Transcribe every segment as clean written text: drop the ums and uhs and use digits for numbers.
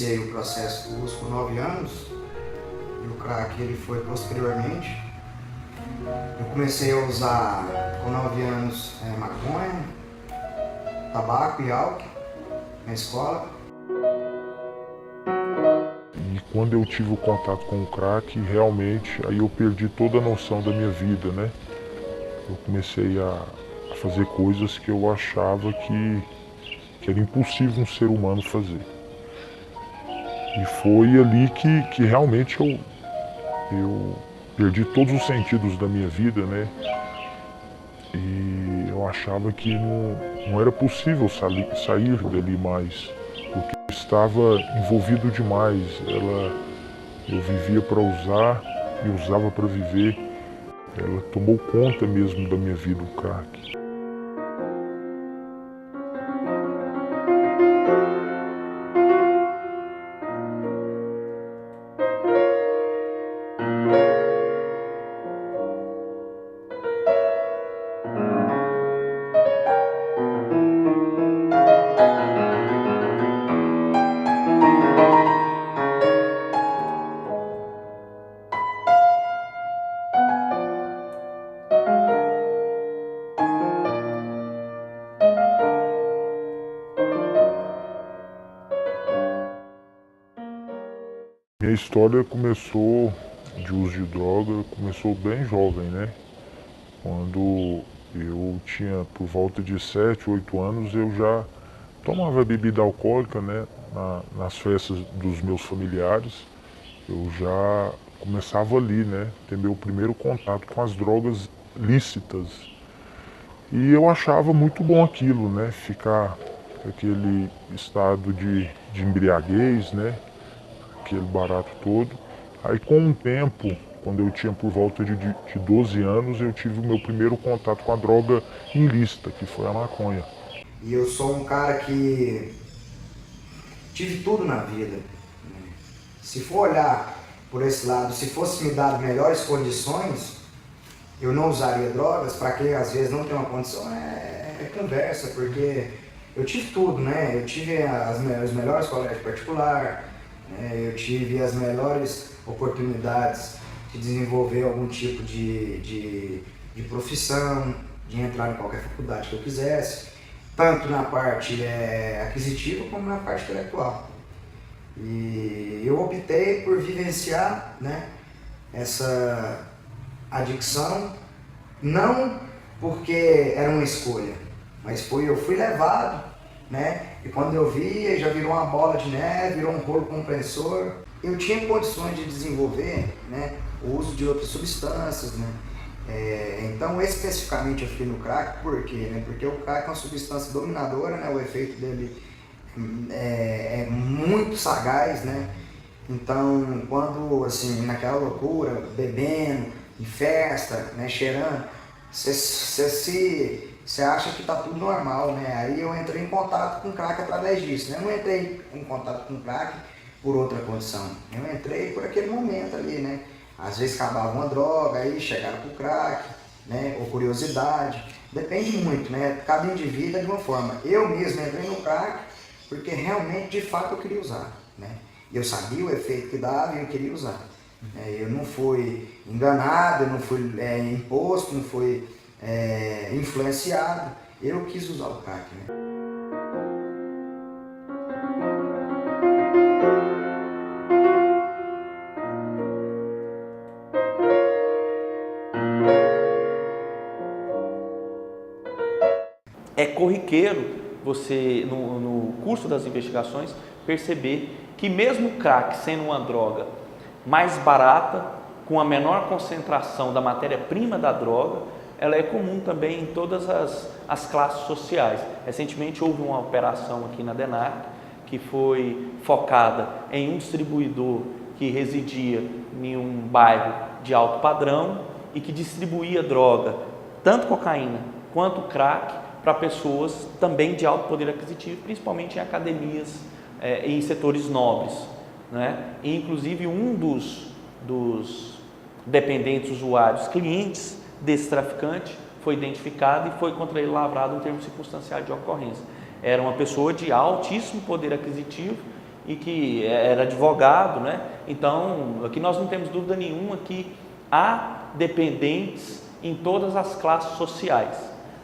iniciei o processo do uso com 9 anos, e o crack ele foi posteriormente. Eu comecei a usar com 9 anos maconha, tabaco e álcool na escola. E quando eu tive o contato com o crack, realmente aí eu perdi toda a noção da minha vida, né? Eu comecei a fazer coisas que eu achava que era impossível um ser humano fazer. E foi ali que realmente eu perdi todos os sentidos da minha vida, né? E eu achava que não era possível sair dali mais, porque eu estava envolvido demais. Eu vivia para usar e usava para viver. Ela tomou conta mesmo da minha vida, o crack. Minha história começou de uso de droga, começou bem jovem, né? Quando eu tinha por volta de 7, 8 anos, eu já tomava bebida alcoólica, né? Nas festas dos meus familiares. Eu já começava ali, né? Ter meu primeiro contato com as drogas lícitas. E eu achava muito bom aquilo, né? Ficar aquele estado de embriaguez, né? Aquele barato todo. Aí com o tempo, quando eu tinha por volta de 12 anos, eu tive o meu primeiro contato com a droga ilícita, que foi a maconha. E eu sou um cara que tive tudo na vida. Se for olhar por esse lado, se fosse me dar melhores condições, eu não usaria drogas. Para quem às vezes não tem uma condição, é conversa, porque eu tive tudo, né? Eu tive os melhores colégios particulares, eu tive as melhores oportunidades de desenvolver algum tipo de profissão, de entrar em qualquer faculdade que eu quisesse, tanto na parte aquisitiva como na parte intelectual. E eu optei por vivenciar, né, essa adicção, não porque era uma escolha, mas eu fui levado, né? E quando eu vi, já virou uma bola de neve, virou um rolo compressor. Eu tinha condições de desenvolver, né, o uso de outras substâncias, né? Então, especificamente eu fui no crack, por quê? Né? Porque o crack é uma substância dominadora, né? O efeito dele é muito sagaz, né? Então, quando, assim, naquela loucura, bebendo, em festa, né, cheirando, você acha que tá tudo normal, né? Aí eu entrei em contato com o crack através disso, né? Eu não entrei em contato com o crack por outra condição. Eu entrei por aquele momento ali, né? Às vezes acabava uma droga, aí chegaram pro crack, né? Ou curiosidade. Depende muito, né? Cada indivíduo é de uma forma. Eu mesmo entrei no crack porque realmente, de fato, eu queria usar, né? Eu sabia o efeito que dava e eu queria usar. Eu não fui enganado, eu não fui imposto, não fui influenciado. Eu quis usar o crack, né? É corriqueiro você, no curso das investigações, perceber que mesmo o crack sendo uma droga mais barata, com a menor concentração da matéria-prima da droga, ela é comum também em todas as classes sociais. Recentemente houve uma operação aqui na DENARC que foi focada em um distribuidor que residia em um bairro de alto padrão e que distribuía droga, tanto cocaína quanto crack, para pessoas também de alto poder aquisitivo, principalmente em academias e em setores nobres, né? E, inclusive, um dos dependentes usuários, clientes desse traficante, foi identificado e foi contra ele lavrado um termo circunstanciado de ocorrência. Era uma pessoa de altíssimo poder aquisitivo e que era advogado, né? Então, aqui nós não temos dúvida nenhuma que há dependentes em todas as classes sociais.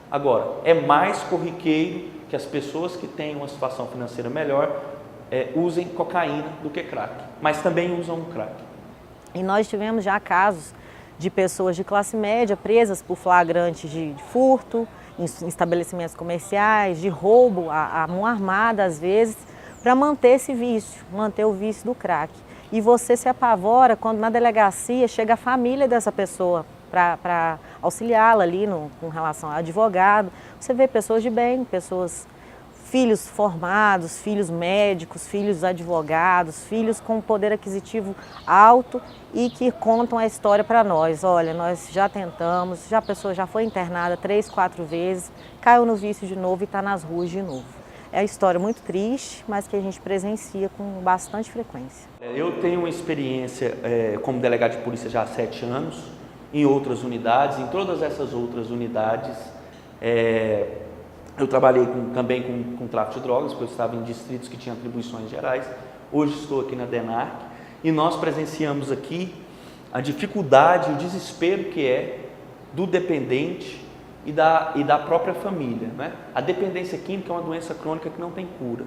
Agora, é mais corriqueiro que as pessoas que têm uma situação financeira melhor usem cocaína do que crack, mas também usam o crack. E nós tivemos já casos de pessoas de classe média presas por flagrante de furto em estabelecimentos comerciais, de roubo à mão armada às vezes, para manter esse vício, manter o vício do crack. E você se apavora quando na delegacia chega a família dessa pessoa para auxiliá-la ali com relação ao advogado. Você vê pessoas de bem, filhos formados, filhos médicos, filhos advogados, filhos com poder aquisitivo alto e que contam a história para nós. Olha, nós já tentamos, a pessoa já foi internada 3, 4 vezes, caiu no vício de novo e está nas ruas de novo. É uma história muito triste, mas que a gente presencia com bastante frequência. Eu tenho uma experiência como delegado de polícia já há 7 anos, em outras unidades, em todas essas outras unidades. Eu trabalhei também com tráfico de drogas, porque eu estava em distritos que tinham atribuições gerais. Hoje estou aqui na DENARC e nós presenciamos aqui a dificuldade, o desespero que é do dependente e da própria família, né? A dependência química é uma doença crônica que não tem cura.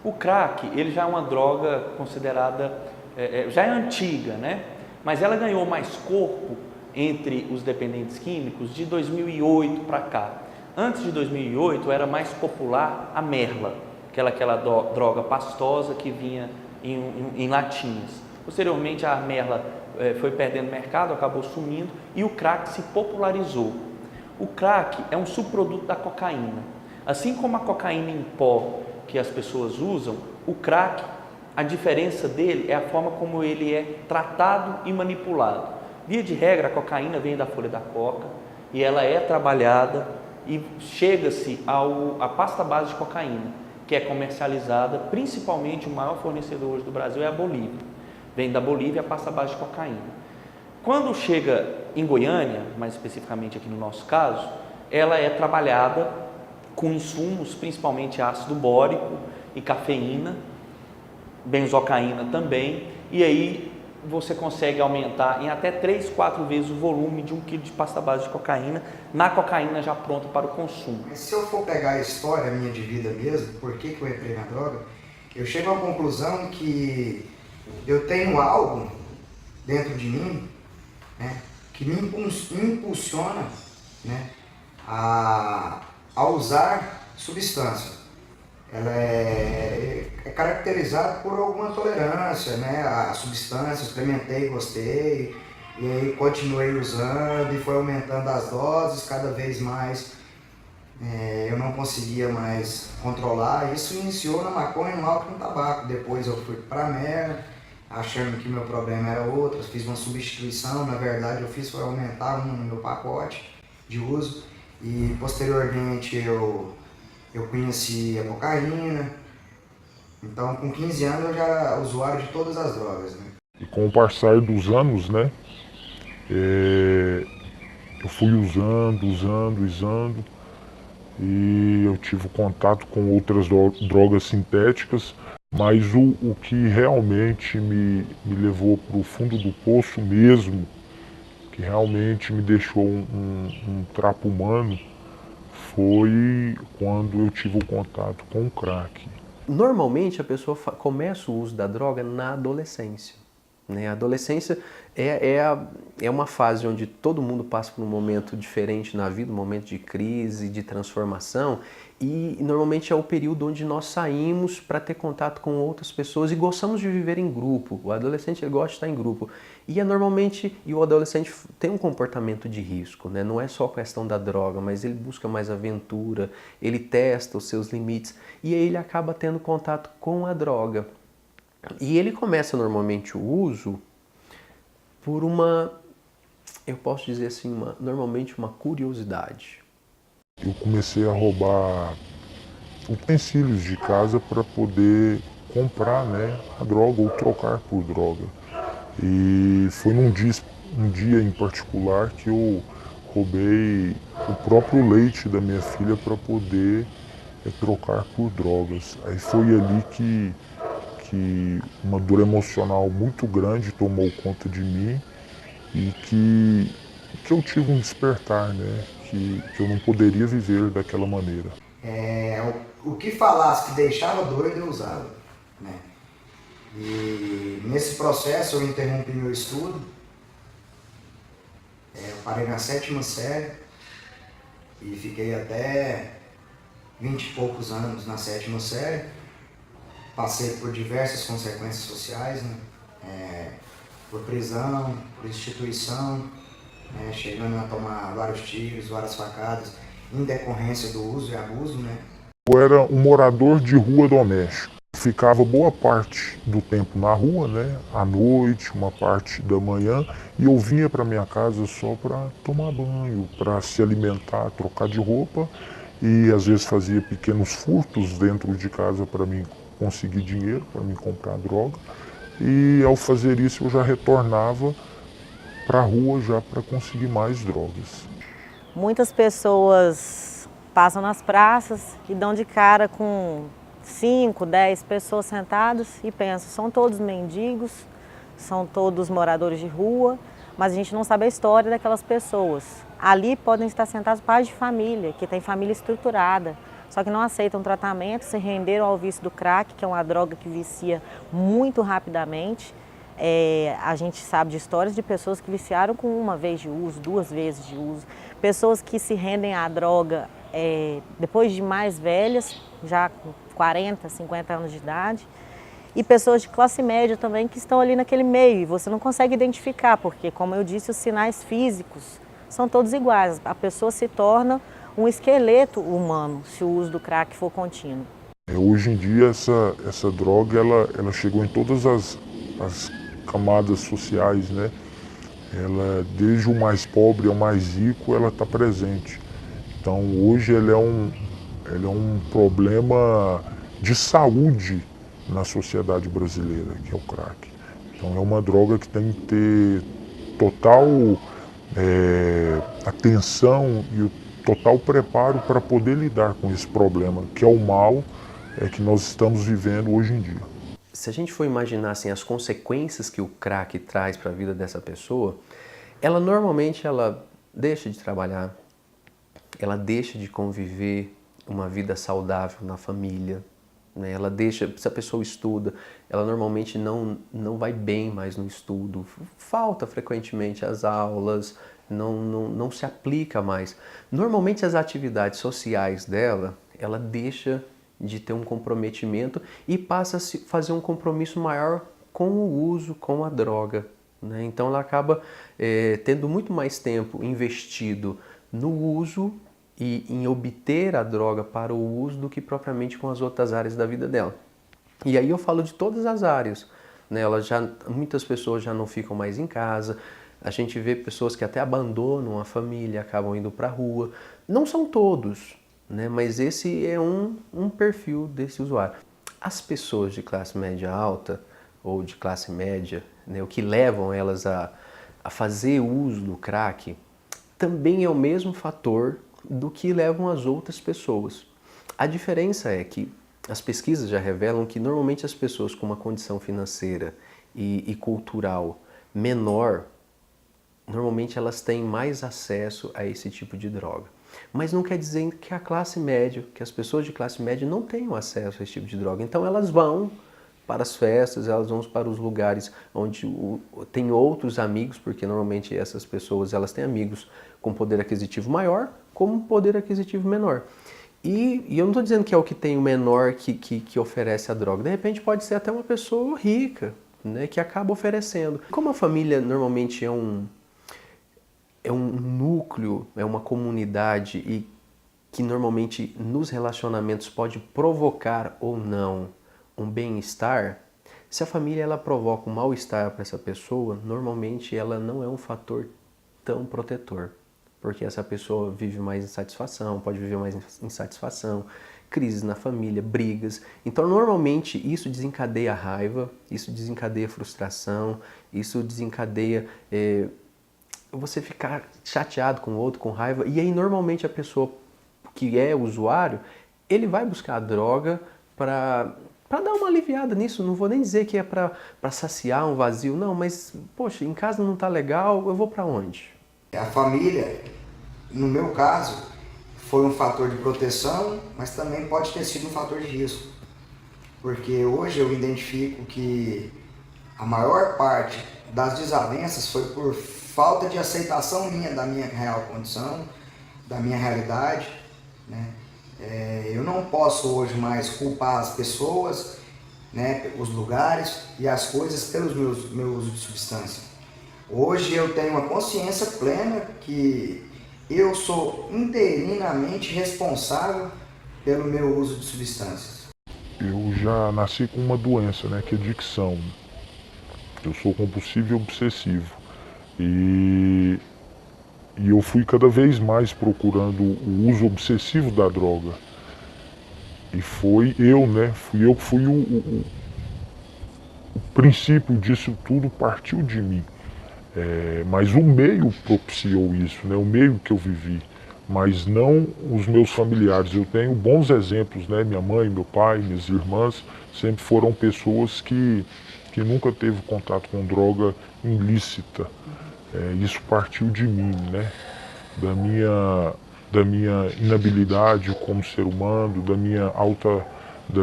O crack, ele já é uma droga considerada, já é antiga, né? Mas ela ganhou mais corpo entre os dependentes químicos de 2008 para cá. Antes de 2008 era mais popular a merla, aquela droga pastosa que vinha em latinhas. Posteriormente a merla foi perdendo mercado, acabou sumindo e o crack se popularizou. O crack é um subproduto da cocaína. Assim como a cocaína em pó que as pessoas usam, o crack, a diferença dele é a forma como ele é tratado e manipulado. Via de regra, a cocaína vem da folha da coca e ela é trabalhada e chega-se à pasta base de cocaína, que é comercializada, principalmente o maior fornecedor hoje do Brasil é a Bolívia. Vem da Bolívia a pasta base de cocaína. Quando chega em Goiânia, mais especificamente aqui no nosso caso, ela é trabalhada com insumos, principalmente ácido bórico e cafeína, benzocaína também, e aí você consegue aumentar em até 3, 4 vezes o volume de 1 quilo de pasta base de cocaína, na cocaína já pronta para o consumo. Mas se eu for pegar a história minha de vida mesmo, por que eu entrei na droga, eu chego à conclusão que eu tenho algo dentro de mim, né, que me impulsiona, né, a usar substância. Ela é caracterizada por alguma tolerância, né, a substância, experimentei, gostei, e aí continuei usando e foi aumentando as doses cada vez mais. Eu não conseguia mais controlar. Isso iniciou na maconha, no álcool e no tabaco. Depois eu fui para a merda, achando que meu problema era outro, fiz uma substituição. Na verdade eu fiz foi aumentar no meu pacote de uso e posteriormente eu conheci a cocaína. Então com 15 anos eu já era usuário de todas as drogas, né? E com o passar dos anos, né, eu fui usando e eu tive contato com outras drogas sintéticas, mas o que realmente me levou para o fundo do poço mesmo, que realmente me deixou um trapo humano, foi quando eu tive o contato com o crack. Normalmente a pessoa começa o uso da droga na adolescência. A adolescência é uma fase onde todo mundo passa por um momento diferente na vida, um momento de crise, de transformação, e normalmente é o período onde nós saímos para ter contato com outras pessoas e gostamos de viver em grupo. O adolescente ele gosta de estar em grupo e o adolescente tem um comportamento de risco, né? Não é só a questão da droga, mas ele busca mais aventura, ele testa os seus limites e aí ele acaba tendo contato com a droga. E ele começa normalmente o uso por eu posso dizer assim, normalmente uma curiosidade. Eu comecei a roubar utensílios de casa para poder comprar, né, a droga ou trocar por droga. E foi um dia em particular que eu roubei o próprio leite da minha filha para poder trocar por drogas. Aí foi ali que que uma dor emocional muito grande tomou conta de mim e que eu tive um despertar, né? Que eu não poderia viver daquela maneira. O que falasse que deixava doido eu usava, né? E nesse processo eu interrompi meu estudo, eu parei na 7ª série e fiquei até 20 e poucos anos na 7ª série. Passei por diversas consequências sociais, né? Por prisão, por instituição, né? Chegando a tomar vários tiros, várias facadas, em decorrência do uso e abuso, né? Eu era um morador de rua doméstico. Ficava boa parte do tempo na rua, né? À noite, uma parte da manhã, e eu vinha para minha casa só para tomar banho, para se alimentar, trocar de roupa, e às vezes fazia pequenos furtos dentro de casa para mim conseguir dinheiro, para mim comprar droga. E ao fazer isso eu já retornava para a rua já para conseguir mais drogas. Muitas pessoas passam nas praças e dão de cara com 5, 10 pessoas sentadas e pensam, são todos mendigos, são todos moradores de rua, mas a gente não sabe a história daquelas pessoas. Ali podem estar sentados pais de família, que têm família estruturada, só que não aceitam tratamento, se renderam ao vício do crack, que é uma droga que vicia muito rapidamente. A gente sabe de histórias de pessoas que viciaram com 1 vez de uso, 2 vezes de uso, pessoas que se rendem à droga depois de mais velhas, já com 40, 50 anos de idade, e pessoas de classe média também que estão ali naquele meio, e você não consegue identificar, porque, como eu disse, os sinais físicos são todos iguais. A pessoa se torna um esqueleto humano se o uso do crack for contínuo. Hoje em dia essa droga ela chegou em todas as camadas sociais, né? Ela, desde o mais pobre ao mais rico, ela está presente. Então hoje ele é um problema de saúde na sociedade brasileira, que é o crack. Então é uma droga que tem que ter total atenção e o total preparo para poder lidar com esse problema, que é o mal que nós estamos vivendo hoje em dia. Se a gente for imaginar assim, as consequências que o crack traz para a vida dessa pessoa, ela normalmente deixa de trabalhar, ela deixa de conviver uma vida saudável na família, né? Ela deixa, se a pessoa estuda, ela normalmente não vai bem mais no estudo, falta frequentemente as aulas, não se aplica mais. Normalmente as atividades sociais dela, ela deixa de ter um comprometimento e passa a fazer um compromisso maior com o uso, com a droga, né? Então ela acaba tendo muito mais tempo investido no uso e em obter a droga para o uso do que propriamente com as outras áreas da vida dela. E aí eu falo de todas as áreas, né? Muitas pessoas já não ficam mais em casa, a gente vê pessoas que até abandonam a família, acabam indo para a rua. Não são todos, né? Mas esse é um perfil desse usuário. As pessoas de classe média alta ou de classe média, né, o que levam elas a fazer uso do crack, também é o mesmo fator do que levam as outras pessoas. A diferença é que as pesquisas já revelam que normalmente as pessoas com uma condição financeira e cultural menor, normalmente elas têm mais acesso a esse tipo de droga. Mas não quer dizer que a classe média, que as pessoas de classe média não tenham acesso a esse tipo de droga. Então elas vão para as festas, elas vão para os lugares onde tem outros amigos, porque normalmente essas pessoas elas têm amigos com poder aquisitivo maior, como poder aquisitivo menor. E eu não estou dizendo que é o que tem o menor que oferece a droga. De repente pode ser até uma pessoa rica, né, que acaba oferecendo. Como a família normalmente é um núcleo, é uma comunidade e que normalmente nos relacionamentos pode provocar ou não um bem-estar, se a família ela provoca um mal-estar para essa pessoa, normalmente ela não é um fator tão protetor, porque essa pessoa vive mais insatisfação, pode viver mais insatisfação, crises na família, brigas. Então normalmente isso desencadeia raiva, isso desencadeia frustração, isso desencadeia você ficar chateado com o outro, com raiva, e aí normalmente a pessoa que é usuário, ele vai buscar a droga para para dar uma aliviada nisso. Não vou nem dizer que é para saciar um vazio, não, mas, poxa, em casa não está legal, eu vou para onde? A família, no meu caso, foi um fator de proteção, mas também pode ter sido um fator de risco. Porque hoje eu identifico que a maior parte das desavenças foi por falta de aceitação minha da minha real condição, da minha realidade, né? Eu não posso hoje mais culpar as pessoas, né, os lugares e as coisas pelos meu uso de substância. Hoje eu tenho uma consciência plena que eu sou interinamente responsável pelo meu uso de substâncias. Eu já nasci com uma doença, né, que é adicção. Eu sou compulsivo e obsessivo. E eu fui cada vez mais procurando o uso obsessivo da droga. E fui eu que fui o princípio disso tudo partiu de mim. Mas o meio propiciou isso, né? O meio que eu vivi, mas não os meus familiares. Eu tenho bons exemplos, né? Minha mãe, meu pai, minhas irmãs sempre foram pessoas que nunca teve contato com droga ilícita. Isso partiu de mim, né? Da minha inabilidade como ser humano, da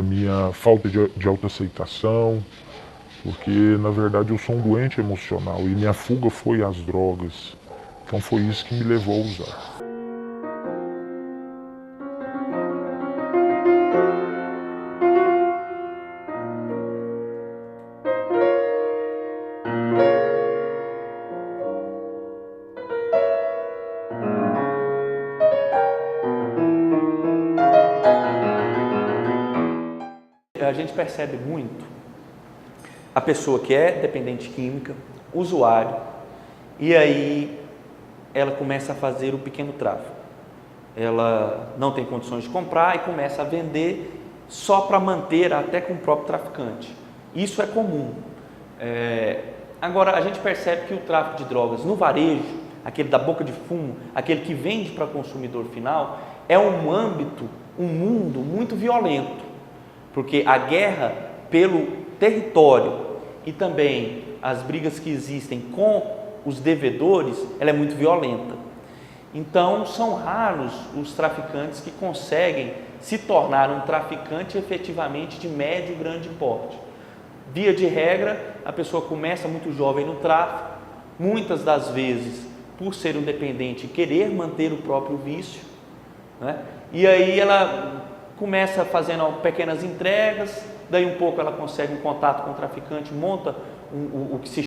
minha falta de autoaceitação. Porque, na verdade, eu sou um doente emocional e minha fuga foi às drogas. Então foi isso que me levou a usar. A gente percebe muito a pessoa que é dependente química, usuário, e aí ela começa a fazer o pequeno tráfico. Ela não tem condições de comprar e começa a vender só para manter até com o próprio traficante. Isso é comum. Agora, a gente percebe que o tráfico de drogas no varejo, aquele da boca de fumo, aquele que vende para consumidor final, é um âmbito, um mundo muito violento, porque a guerra pelo território e também as brigas que existem com os devedores, ela é muito violenta. Então, são raros os traficantes que conseguem se tornar um traficante efetivamente de médio e grande porte. Via de regra, a pessoa começa muito jovem no tráfico, muitas das vezes, por ser um dependente, querer manter o próprio vício, né? E aí ela começa fazendo pequenas entregas, daí um pouco ela consegue um contato com o traficante, monta o que se